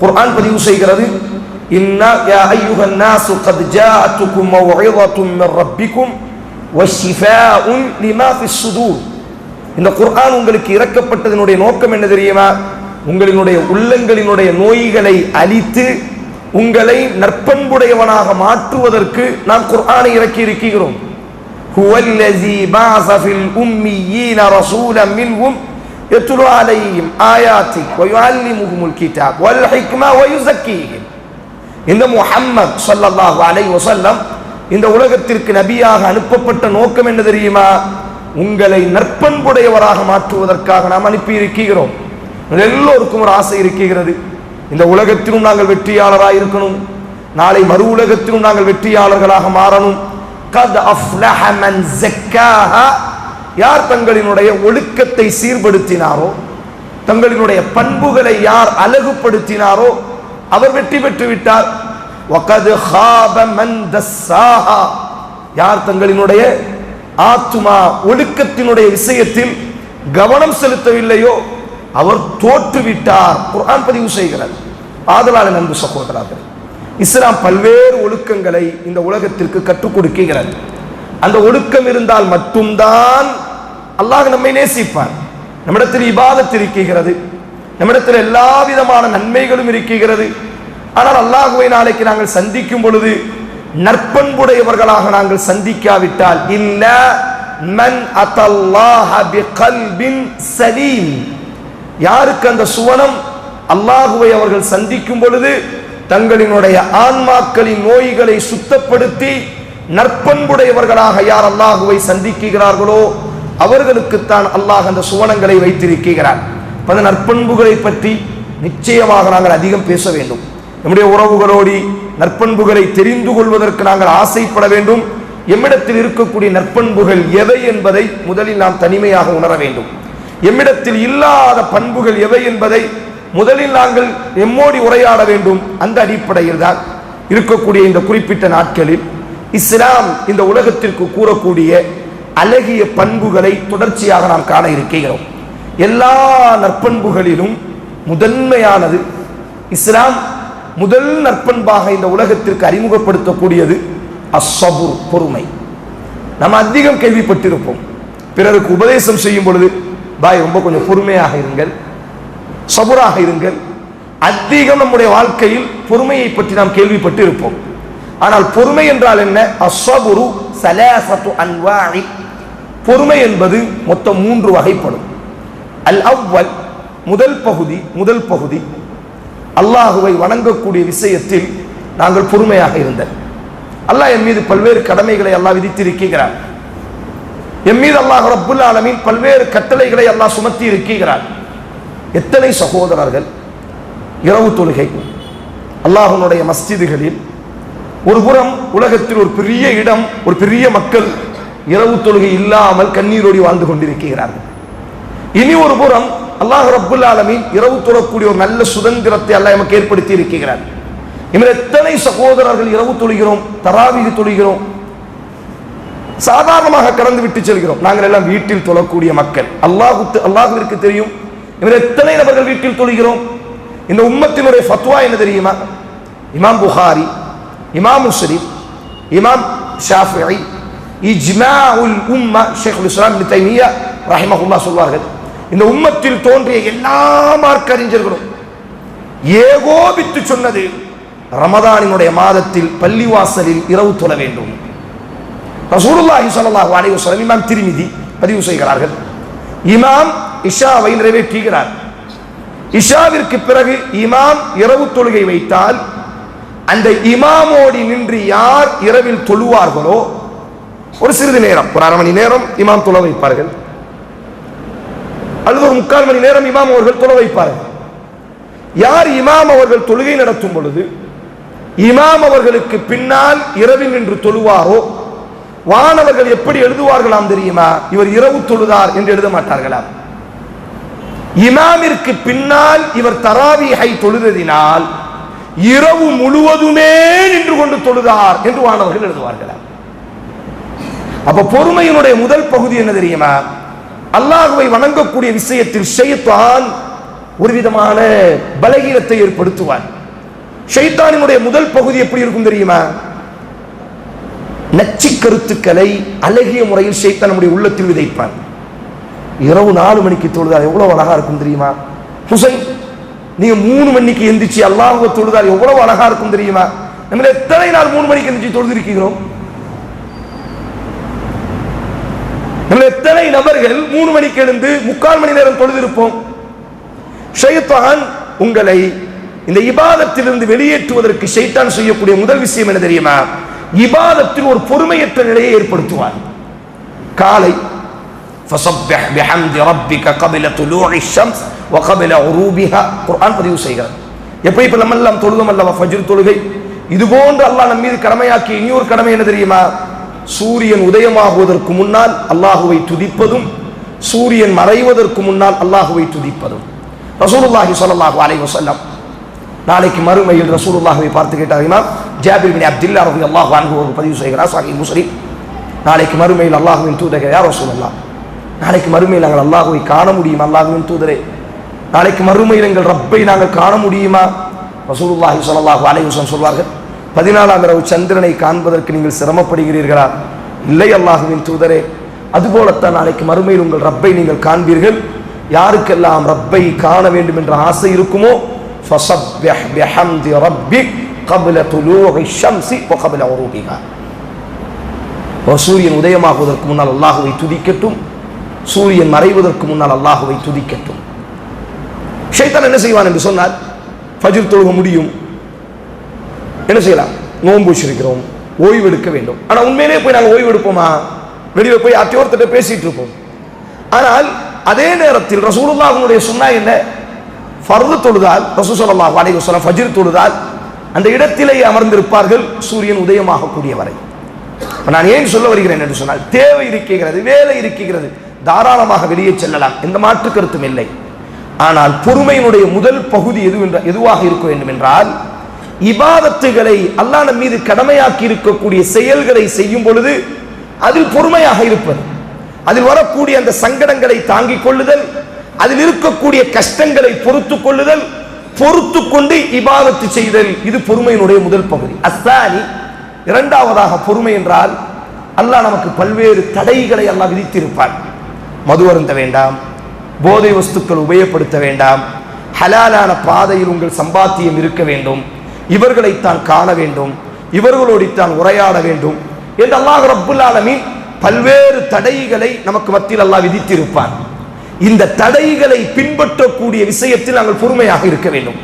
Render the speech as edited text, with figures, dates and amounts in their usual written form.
குர்ஆன் பதிவு செய்கிறது, இன்னா யா அய்யுஹன் நாஸு கத் ஜாஅத்துக்கும் மவ்இஸத்தும் மிர் ரப்பிக்கும் வஷிஃபாஉன் லிமா ஃபிஸ் ஸுதூர். இந்த குர்ஆன் உங்களுக்கு இறக்கப்பட்டதனுடைய நோக்கம் என்ன தெரியுமா? உங்களினுடைய உள்ளங்களினுடைய நோய்களை அழித்து உங்களை நற்பண்புடையவனாக மாற்றுவதற்கு நாம் குர்ஆனை இறக்கி இருக்கிறோம். ஹுவல்லஸீ பஅஸ ஃபில் உம்மீயீன ரசூலன் மின்ஹும் யத்லு அலைஹிம் ஆயாத்திஹி வ யுஅல்லிமுஹுமுல் கிதாப் வல் ஹிக்ம வ யுஸக்கீஹிம். இந்த முஹம்மத் ஸல்லல்லாஹு அலைஹி வஸல்லம் இந்த உலகத்திற்கு நபியாக அனுப்பப்பட்ட நோக்கம் என்ன தெரியுமா? உங்களை நற்பண்புடையவராக மாற்றுவதற்காக நாம் அனுப்பி இருக்கிறோம். எல்லோருக்கும் ஒரு ஆசை இருக்கிறது, இந்த உலகத்திலும் நாங்கள் வெற்றியாளராக இருக்கணும், நாளை மறு உலகத்திலும் நாங்கள் வெற்றியாளர்களாக மாறணும். கத் அஃப்லஹ மன் ஸக்காஹா, யார் தங்களினுடைய ஒழுக்கத்தை சீர்படுத்தினாரோ, தங்களினுடைய பண்புகளை யார் அழகுபடுத்தினாரோ அவர் வெற்றி பெற்று விட்டார். வகத் ஹாப மன் தஸ்ஸாஹா, யார் தங்களினுடைய ஆத்துமா ஒழுக்கத்தினுடைய விஷயத்தில் கவனம் செலுத்தவில்லையோ அவர் தோற்றுவிட்டார். குர்ஆன் பதிவு செய்கிறது. ஆதலான அன்பு சகோதரர்களே, இஸ்லாம் பல்வேறு ஒழுக்கங்களை இந்த உலகத்திற்கு கற்றுக் கொடுக்கிறது. அந்த ஒழுக்கம் இருந்தால் மட்டும்தான் அல்லாஹ் நம்மை நேசிப்பார். நம்மிடத்தில் இபாதத் இருக்கிறது, நம்மிடத்தில் எல்லா விதமான நன்மைகளும் இருக்கிறது. ஆனால் அல்லாஹ்வை நாளைக்கு நாங்கள் சந்திக்கும் பொழுது நற்பண்புடையவர்களாக நாங்கள் சந்திக்காவிட்டால், இல்ல மன் அத்தல்லாஹ பிகல்பின் சலீம், யாருக்கு அந்த சுவனம்? அல்லாஹுவை அவர்கள் சந்திக்கும் பொழுது தங்களினுடைய ஆன்மாக்களின் நோய்களை சுத்தப்படுத்தி நற்பண்புடையவர்களாக யார் அல்லாஹுவை சந்திக்கிறார்களோ அவர்களுக்குத்தான் அல்லாஹ் அந்த சுவனங்களை வைத்திருக்கிறார். அந்த நற்பண்புகளை பற்றி நிச்சயமாக நாங்கள் அதிகம் பேச வேண்டும். நம்முடைய உறவுகளோடு நற்பண்புகளை தெரிந்து கொள்வதற்கு நாங்கள் ஆசைப்பட வேண்டும். எம்மிடத்தில் இருக்கக்கூடிய நற்பண்புகள் எவை என்பதை முதலில் நாம் தனிமையாக உணர வேண்டும். எம்மிடத்தில் இல்லாத பண்புகள் எவை என்பதை முதலில் நாங்கள் எம்மோடி உரையாட வேண்டும். அந்த அடிப்படையில் தான் இருக்கக்கூடிய இந்த குறிப்பிட்ட நாட்களில் இஸ்லாம் இந்த உலகத்திற்கு கூறக்கூடிய அழகிய பண்புகளை தொடர்ச்சியாக நாம் காண இருக்கிறோம். எல்லா நற்பண்புகளிலும் முதன்மையானது இஸ்லாம் முதல் நற்பண்பாக இந்த உலகத்திற்கு அறிமுகப்படுத்தக்கூடியது அஸ்ஸபுர், பொறுமை. நாம் அதிகம் கேள்விப்பட்டிருப்போம், பிறருக்கு உபதேசம் செய்யும் பொழுது பாய் ரொம்ப கொஞ்சம் பொறுமையாக இருங்கள், சபுராக இருங்கள். அதிகம் நம்முடைய வாழ்க்கையில் பொறுமையை பற்றி நாம் கேள்விப்பட்டு இருப்போம். ஆனால் பொறுமை என்றால் என்ன? அஸ்ஸபுரு ஸலாஸத்து அன்வாஇ, பொறுமை என்பது மொத்தம் 3 வகைப்படும். அல் அவ்வல், முதல் பகுதி அல்லாஹுவை வணங்கக்கூடிய விஷயத்தில் நாங்கள் பொறுமையாக இருந்தோம். அல்லாஹ் என் மீது பல்வேறு கடமைகளை அல்லாஹ் விதித்திருக்கிறார். என் மீது அல்லாஹ் ரப்புல் ஆலமீன் பல்வேறு கட்டளைகளை அல்லாஹ் சுமத்தி இருக்கிறார். எத்தனை சகோதரர்கள் இரவு தொழுகை அல்லாஹ்வுடைய மஸ்ஜிதுகளில், ஒரு புறம் உலகத்தில் ஒரு பெரிய இடம், ஒரு பெரிய மக்கள் இரவு தொழுகை இல்லாமல் கண்ணீரோடி வாழ்ந்து கொண்டிருக்கிறார்கள். இனி ஒரு புறம் அல்லாஹ் ரப்புல் ஆலமீன் இரவு தொழக்கூடிய ஒரு நல்ல சுதந்திரத்தை அல்லாஹ் நமக்கு ஏற்படுத்தி இருக்கிறார். இவர் எத்தனை சகோதரர்கள் இரவு தொழுகிறோம், தராவீஹ் தொழுகிறோம், சாதாரணமாக கடந்து விட்டு செல்கிறோம். நாங்கள் எல்லாம் வீட்டில் தொழக்கூடிய மக்கள். அல்லாஹ்விற்கு தெரியும் இவர் எத்தனை நபர்கள் வீட்டில் தொழுகிறோம். இந்த உம்மத்தினுடைய ஃபத்வா என்ன தெரியுமா? இமாம் புகாரி, இமாம் முஸ்லிம், இமாம் ஷாஃபிஈ, இஜ்மாஉல் உம்ம ஷேகுல் இஸ்லாம் இப்னு தைமிய்யா ரஹிமஹுல்லாஹ் சொல்வார்கள், இந்த உம்மத்தில் தோன்றிய எல்லா மார்க்க அறிஞர்களும் ஏகோபித்து சொன்னது ரமதானினுடைய மாதத்தில் பள்ளிவாசலில் இரவு தொழ வேண்டும். ரசூலுல்லாஹி ஸல்லல்லாஹு அலைஹி வஸல்லம் இமாம் திர்மிதி பதிவு செய்கிறார்கள், இமாம் இஷாவை நிறைவேற்றுகிறார். இஷாவிற்கு பிறகு இமாம் இரவு தொழுகை வைத்தால் அந்த இமாமோடி நின்று யார் இரவில் தொழுவார்களோ ஒரு சிறிது நேரம், ஒரு அரை மணி நேரம் இமாம் தொழ வைப்பார்கள், அல்லது ஒரு 3/4 மணி நேரம் இமாம் அவர்கள் தொழ வைப்பார்கள். யார் இமாம் அவர்கள் தொழுகை நடத்தும் பொழுது இமாம் அவர்களுக்கு பின்னால் இரவில் நின்று தொழுவாரோ வானவர்கள் எப்படி எழுதுவார்களாம் தெரியுமா? இவர் இரவு தொழுதார் என்று எழுத மாட்டார்களாம். இமாமிற்கு பின்னால் இவர் தராவீஹை தொழுததினால் இரவு முழுவதுமே நின்று கொண்டு தொழுதார் என்று வானவர்கள் எழுதுவார்களாம். அப்ப பொறுமையினுடைய முதல் பகுதி என்ன தெரியுமா? அல்லாஹ்வை வணங்கக்கூடிய விஷயத்தில் ஷைத்தான் ஒரு விதமான பலகீனத்தை ஏற்படுத்துவான். ஷைத்தானினுடைய முதல் பகுதி எப்படி இருக்கும் தெரியுமா? நச்சு கருத்துக்களை அழகிய முறையில் ஷைத்தான் நம்முடைய உள்ளத்தில் விதைப்பான். இரவு 4 மணிக்கு தொழுதால் எவ்வளவு அழகா இருக்கும் தெரியுமா? ஹுசைன், நீங்க 3 மணிக்கு எந்திரிச்சு அல்லாஹ்வை தொழுதால் எவ்வளவு அழகா இருக்கும் தெரியுமா? நம்ம எத்தனை நாள் 3 மணிக்கு எந்திரிச்சு தொழுது இருக்கிறோம்? நம்ம எத்தனை நபர்கள் 3 மணிக்கு எழுந்து 3/4 மணி நேரம் தொழுது இருப்போம்? ஷைத்தான் உங்களை இந்த இபாதத்திலிருந்து வெளியேற்றுவதற்கு ஷைத்தான் செய்யக்கூடிய முதல் விஷயம் என்ன தெரியுமா? இபாதத்தில் ஒரு பொறுமையற்ற நிலையை ஏற்படுத்துவார். காலை فَسَبِّحْ بِحَمْدِ رَبِّكَ قَبْلَ طُلُوعِ الشَّمْسِ وَقَبْلَ غُرُوبِهَا குர்ஆன் பதிவு செய்கிறார். எப்ப நம்ம எல்லாம் தொழுதோம் அல்லவா ஃபஜ்ர் தொழுகை, இது போன்று அல்லாஹ் நம் மீது கடமையாக்கி இன்னொரு கடமை என்ன தெரியுமா? சூரியன் உதயமாகுவதற்கு முன்னால் அல்லாஹுவை துதிப்பதும் சூரியன் மறைவதற்கு முன்னால் அல்லாஹுவை துதிப்பதும். ரசூலுல்லாஹி ஸல்லல்லாஹு அலைஹி வஸல்லம் நாளைக்கு மறுமையில் ரசூலுல்லாஹ்வை பார்த்து கேட்டார்கள். ஜாபிர் பின் அப்துல்லாஹ் ரலியல்லாஹு அன்ஹு அவர்கள் பதிவு செய்கிறார் சஹீஹ் முஸ்லிம். நாளைக்கு மறுமையில் அல்லாஹ்வின் தூதரே, யா ரசூலல்லாஹ், நாளைக்கு மறுமையில் நாங்கள் அல்லாஹ்வை காண முடியுமா? அல்லாஹ்வின் தூதரே, நாளைக்கு மறுமையில் எங்கள் ரப்பை நாங்கள் காண முடியுமா? ரசூலுல்லாஹி ஸல்லல்லாஹு அலைஹி வஸல்லம் சொல்வார்கள், 14ஆம் இரவு சந்திரனை காண்பதற்கு நீங்கள் சிரமப்படுகிறீர்களா? இல்லை அல்லாஹ்வின் தூதரே, அதுபோலத்தான் நாளைக்கு மறுமையில் உங்கள் ரப்பை நீங்கள் காண்பீர்கள். யாருக்கெல்லாம் ரப்பை காண வேண்டும் என்ற ஆசை இருக்குமோ ஃபஸப்பிஹ் பிஹம்தி ரப்பிக் قبل طلوع الشمس وقبل غروبها. சூரியன் உதயமாகுவதற்கு முன்னால் அல்லாஹ்வை துதிக்கட்டும், சூரியன் மறைவதற்கு முன்னால் அல்லாஹ்வை துதிக்கட்டும். ஷைத்தான் என்ன செய்வான் என்று சொன்னால், ஃபஜ்ர் தொழுக முடியும், என்ன செய்யலாம்? நோன்பு வச்சிருக்கிறோம், ஓய்வு எடுக்க வேண்டும். ஆனா உண்மையிலே போய் நாங்கள் ஓய்வு எடுப்போமா? வெளியே போய் அத்தியோர்த்திட்ட பேசிட்டு இருப்போம். ஆனால் அதே நேரத்தில் ரசூலுல்லாஹ்வுடைய சுன்னா என்ன? ஃபர்து தொழுதால் ரசூல் ஸல்லல்லாஹு அலைஹி வஸல்லம் ஃபஜ்ர் தொழுதால் அந்த இடத்திலேயே அமர்ந்திருப்பார்கள் சூரியன் உதயமாகக்கூடிய வரை. நான் ஏன் சொல்ல வருகிறேன் என்று சொன்னால், தேவை இருக்கிறது, வேலை இருக்கிறது, தாராளமாக வெளியே செல்லலாம், எந்த மாற்று கருத்தும் இல்லை. ஆனால் பொறுமையினுடைய முதல் பகுதி எதுவாக இருக்க வேண்டும் என்றால், இபாதத்துகளை அல்லாஹ் நம் மீது கடமையாக்கி இருக்கக்கூடிய செயல்களை செய்யும் பொழுது அதில் பொறுமையாக இருப்பது, அதில் வரக்கூடிய அந்த சங்கடங்களை தாங்கிக் கொள்ளுதல், அதில் இருக்கக்கூடிய கஷ்டங்களை பொறுத்து கொள்ளுதல், பொறுத்து கொண்டு இபாதத்து செய்தல், இது பொறுமையினுடைய முதல் பகுதி. அஸ்ஸானி, இரண்டாவதாக பொறுமை என்றால், அல்லாஹ் நமக்கு பல்வேறு தடைகளை அல்லாஹ் விதித்திருப்பார். மது அருந்த வேண்டாம், போதை வஸ்துக்கள் உபயோகப்படுத்த வேண்டாம், ஹலாலான பாதையில் உங்கள் சம்பாத்தியம் இருக்க வேண்டும், இவர்களைத்தான் காண வேண்டும், இவர்களோடித்தான் உரையாட வேண்டும் என்று அல்லாஹ் ரப்புல் ஆலமீன் பல்வேறு தடைகளை நமக்கு மத்தியில் அல்லாஹ் விதித்திருப்பான். இந்த தடைகளை பின்பற்றக்கூடிய விஷயத்தில் நாங்கள் பொறுமையாக இருக்க வேண்டும்.